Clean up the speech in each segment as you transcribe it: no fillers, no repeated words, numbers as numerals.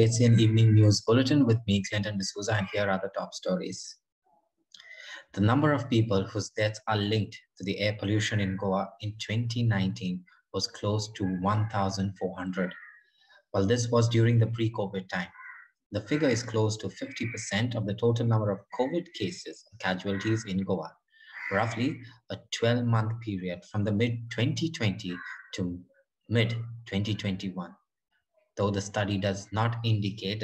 ACN Evening News Bulletin with me, Clinton D'Souza, and here are the top stories. The number of people whose deaths are linked to the air pollution in Goa in 2019 was close to 1,400. While this was during the pre-COVID time, the figure is close to 50% of the total number of COVID cases and casualties in Goa, roughly a 12-month period from the mid-2020 to mid-2021. Though the study does not indicate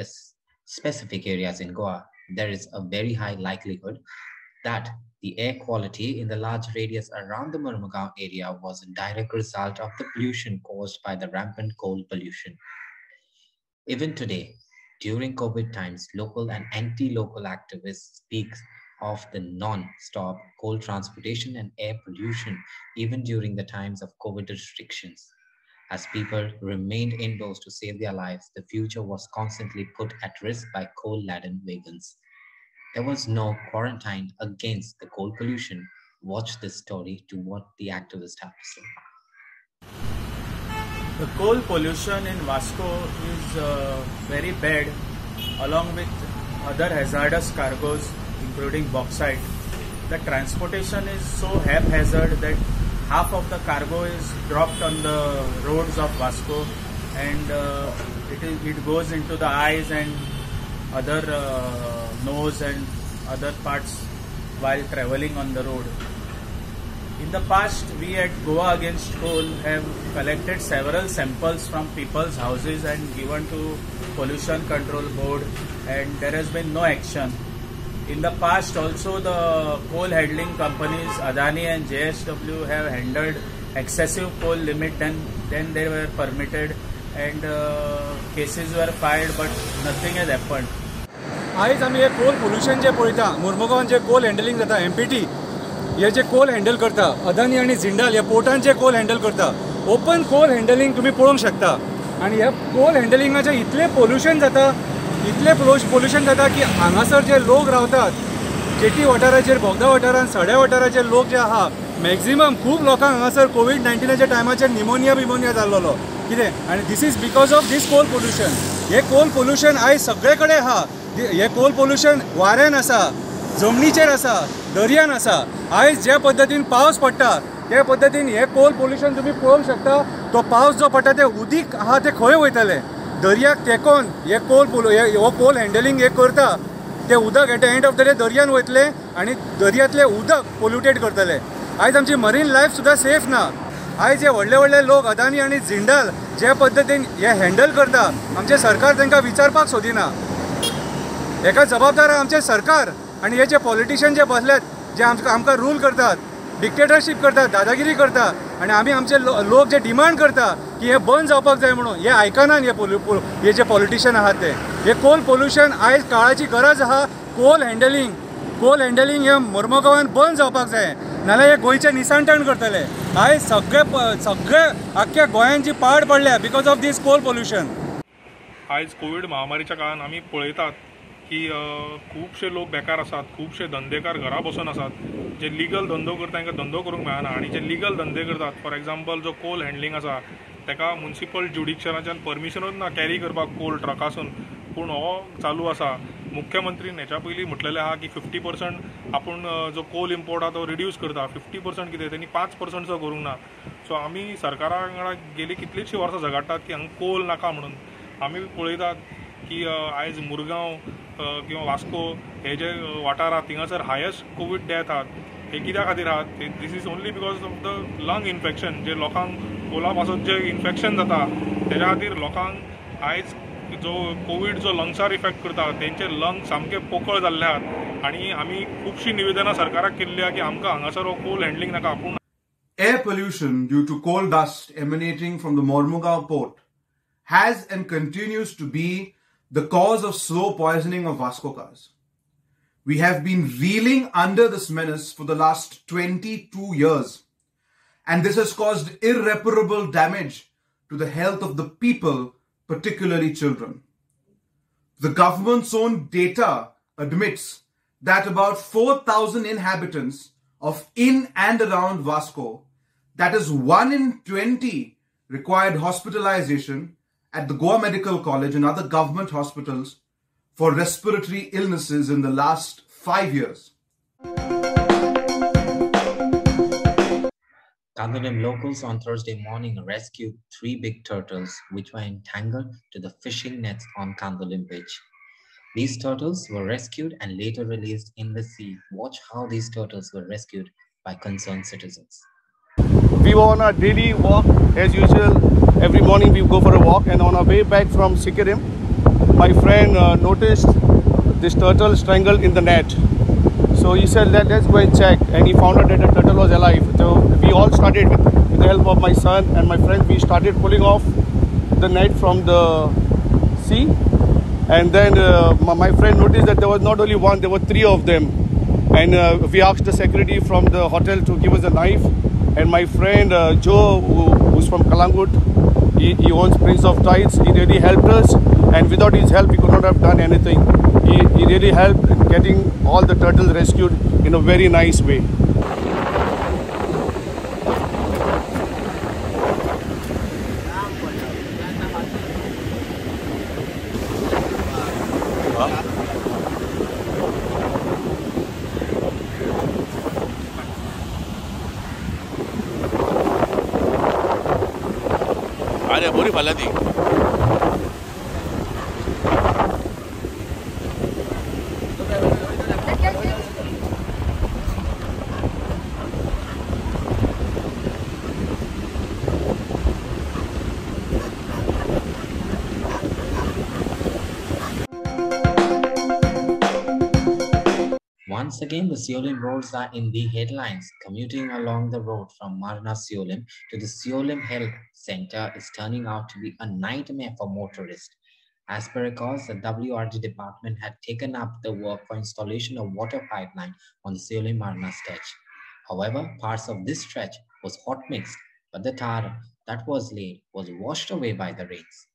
specific areas in Goa, there is a very high likelihood that the air quality in the large radius around the Mormugao area was a direct result of the pollution caused by the rampant coal pollution. Even today, during COVID times, local and anti-local activists speak of the non-stop coal transportation and air pollution even during the times of COVID restrictions. As people remained indoors to save their lives, the future was constantly put at risk by coal-laden wagons. There was no quarantine against the coal pollution. Watch this story to what the activists have to say. The coal pollution in Vasco is very bad, along with other hazardous cargoes, including bauxite. The transportation is so haphazard that half of the cargo is dropped on the roads of Vasco, and it goes into the eyes and other nose and other parts while traveling on the road. In the past, we at Goa Against Coal have collected several samples from people's houses and given to Pollution Control Board, and there has been no action. In the past also, the coal handling companies Adani and JSW have handled excessive coal limit, and then they were permitted, and cases were filed, but nothing has happened. आयज आमी हे coal pollution जे पळयता, मुर्मुगांवान जे कोल handling जाता, MPT हे जे कोल handle करता, अदानी आनी जिंदाल ह्या पोर्टान जे कोल handle करता, open कोल handling तुम्ही पळोवंक शकता. आनी ह्या कोल हँडलिंगाचे इतले पोल्यूशन जाता की हांगासर जे लोक रावतात, जेटी वाठाराचेर, बोगदा वाठारान, सड्या वाठाराचे लोक जे आहा, मॅक्झिमम खूब लोकांक हांगासर कोविड-19च्या टायमाचेर निमोनिया जाल्लो. कितें? आनी this is because of these coal pollution. हे कोल पोल्यूशन आयज सगळे कडेन आहा. हे कोल पोल्यूशन वाऱ्यान आसा, जमनीचेर आसा, दर्यान आसा. आयज ज्या पद्दतीन पावस पडटा, त्या पद्दतीन हे कोल पोल्यूशन तुम्ही पळोवंक शकता. तो पावस जो पडटा ते उदीक आहा ते खंय वयतले? दर्याक तेकोन हे कोल हँडलिंग हे करता, ते उदक at the end of the day दर्यान वयतले आनी दर्यांतले उदक पोल्युटेड करतले. आयज आमची मरीन लायफ सुद्दां सेफ ना. आयज हे व्हडले लोक अदानी आनी जिंदाल जे पद्दतीन हे हँडल करता, आमचे सरकार तांकां विचारपाक सोदिना. हेका जबाबदार आमचे सरकार आनी हे जे पॉलिटिशियन जे बसल्यात, जे आमकां रूल करतात, डिक्टेटरशीप करतात, दादागिरी करतात, आनी आमी आमचे लोक जे डिमांड करता की हे बंद जावपाक जाय म्हणून, हे आयकनात हे जे पॉलिटिशियन आहात ते. हे कोल पोल्यूशन आयज काळाची गरज आहा. कोल हँडलिंग हे मोर्मुगांवान बंद जावपाक जाय, नाल्यार हे गोंयचें निसांतण करतले. आयज सगळे आख्ख्या गोंयान जी पाड पडल्या because of these coal pollution. आयज कोविड महामारीच्या काळान आमी पळयतात की खुबशे लोक बेकार आसात, खुबशे धंदेकार घरा बसून आसात. जे लिगल धंदो करता तांकां धंदो करूंक मेळना, आनी जे लिगल धंदे करतात, फॉर एग्जाम्पल जो कोल हँडलिंग आसा ताका म्युनिसिपल ज्युडिक्शनाच्यान परमिशनूच ना कॅरी करपाक कोल ट्रकासून. पूण हो चालू आसा. मुख्यमंत्रीन हेच्या पयलीं म्हटलेलें आहा की 50% आपूण जो कोल इम्पोर्ट आहा तो रिड्यूस करता. 50% कितें, तेणी 5% सुद्दां करूंक ना. सो आमी सरकारा वांगडा गेली कितलींशीं वर्सां झगडटात की हांगा कोल नाका म्हणून. आमी पळयतात की आयज मुरगांव किंवा वास्को हे जे वाठार आहात थिंगासर हायस्ट कोवीड डेथ आहात. हे कित्या खातीर आहात? This is only because of the lung infection. जे लोकांक कोला पासून जे इन्फेक्शन जाता तेज्या खातीर लोकांक आयज जो कोवीड जो लंग्सार इफेक्ट करता तेंचे लंग सामके पोकळ जाल्ले आहात. आनी आमी खुबशीं निवेदनां सरकाराक केल्ली आहा की आमकां हांगासर हो कोल हँडलिंग नाका. पूण air pollution due to coal dust emanating from the Mormugao port has and continues to be the cause of slow poisoning of Vasco cars. We have been reeling under this menace for the last 22 years, and this has caused irreparable damage to the health of the people, particularly children. The government's own data admits that about 4,000 inhabitants of in and around Vasco, that is 1 in 20, required hospitalization at the Goa Medical College and other government hospitals for respiratory illnesses in the last 5 years. Kandolim locals on Thursday morning rescued 3 big turtles which were entangled to the fishing nets on Kandolim beach. These turtles were rescued and later released in the sea. Watch how these turtles were rescued by concerned citizens. We were on our daily walk as usual. Every morning we go for a walk, and on our way back from Sikkirim, my friend noticed this turtle strangled in the net. So he said, let's go and check, and he found out that the turtle was alive. So we all started with the help of my son and my friend. We started pulling off the net from the sea, and then my friend noticed that there was not only one, there were 3 of them. And we asked the security from the hotel to give us a knife. And my friend Joe, who's from Kalangut, he owns Prince of Tides. He really helped us, and without his help, we could not have done anything. He really helped in getting all the turtles rescued in a very nice way. अरे बोरी भला दी Once again, the Seolim roads are in the headlines. Commuting along the road from Marna Seolim to the Seolim Health Center is turning out to be a nightmare for motorists. As per records, the WRD department had taken up the work for installation of water pipeline on the Seolim-Marna stretch. However, parts of this stretch was hot mixed, but the tar that was laid was washed away by the rains.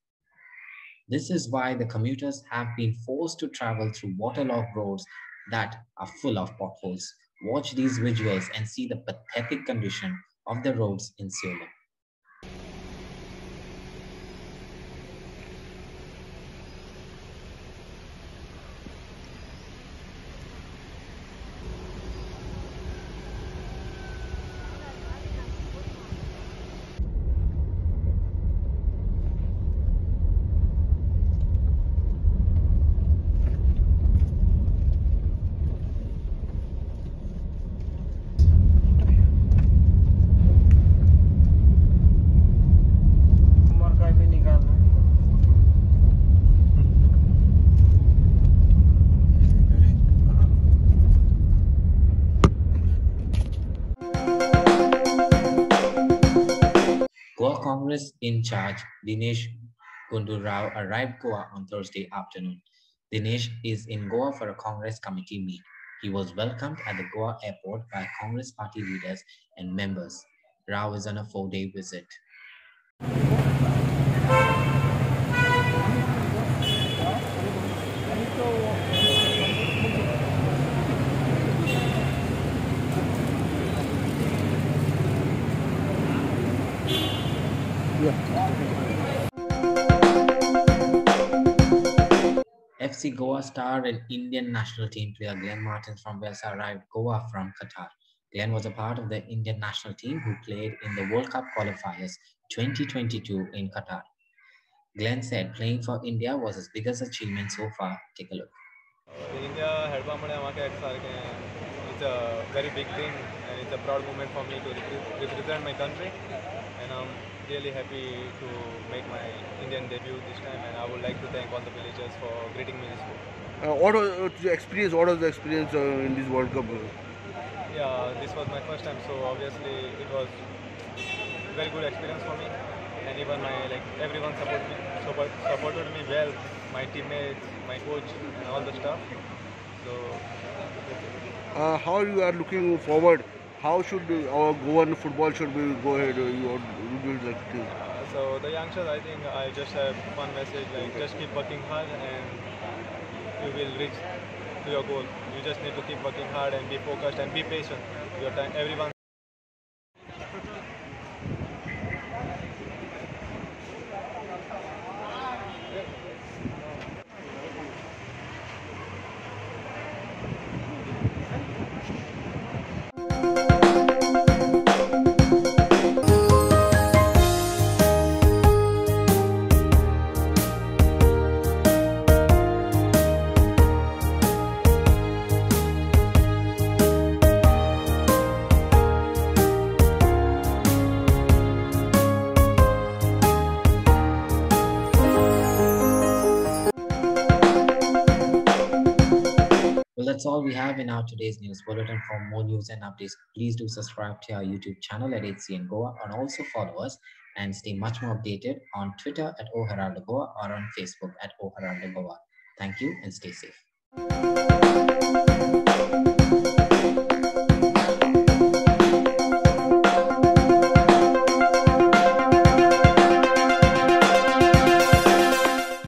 This is why the commuters have been forced to travel through waterlogged roads that are full of potholes. Watch these visuals and see the pathetic condition of the roads in Seolim. Goa Congress in charge, Dinesh Gundu Rao, arrived Goa on Thursday afternoon. Dinesh is in Goa for a Congress committee meet. He was welcomed at the Goa airport by Congress party leaders and members. Rao is on a 4-day visit. FC Goa star and Indian national team player Glenn Martins from Wales arrived Goa from Qatar. Glenn was a part of the Indian national team who played in the World Cup qualifiers 2022 in Qatar. Glenn said playing for India was his biggest achievement so far. Take a look. India it's a very big thing, and it's a proud moment for me to represent my country, and I'm really happy to make my Indian debut this time, and I would like to thank all the villagers for greeting me this way. What was the experience? What was the experience in this World Cup? Yeah, this was my first time, so obviously it was very good experience for me, and even everyone supported me well, my teammates, my coach, and all the stuff. So how you are looking forward? How should our Goan football should we go ahead? You would like to? So the youngsters, I think I just have one message: just keep working hard, and you will reach to your goal. You just need to keep working hard and be focused and be patient. Your time, everyone. Well, that's all we have in our today's news bulletin. For more news and updates, please do subscribe to our YouTube channel at HCN Goa and also follow us and stay much more updated on Twitter at O Heraldo Goa or on Facebook at O Heraldo Goa. Thank you and stay safe.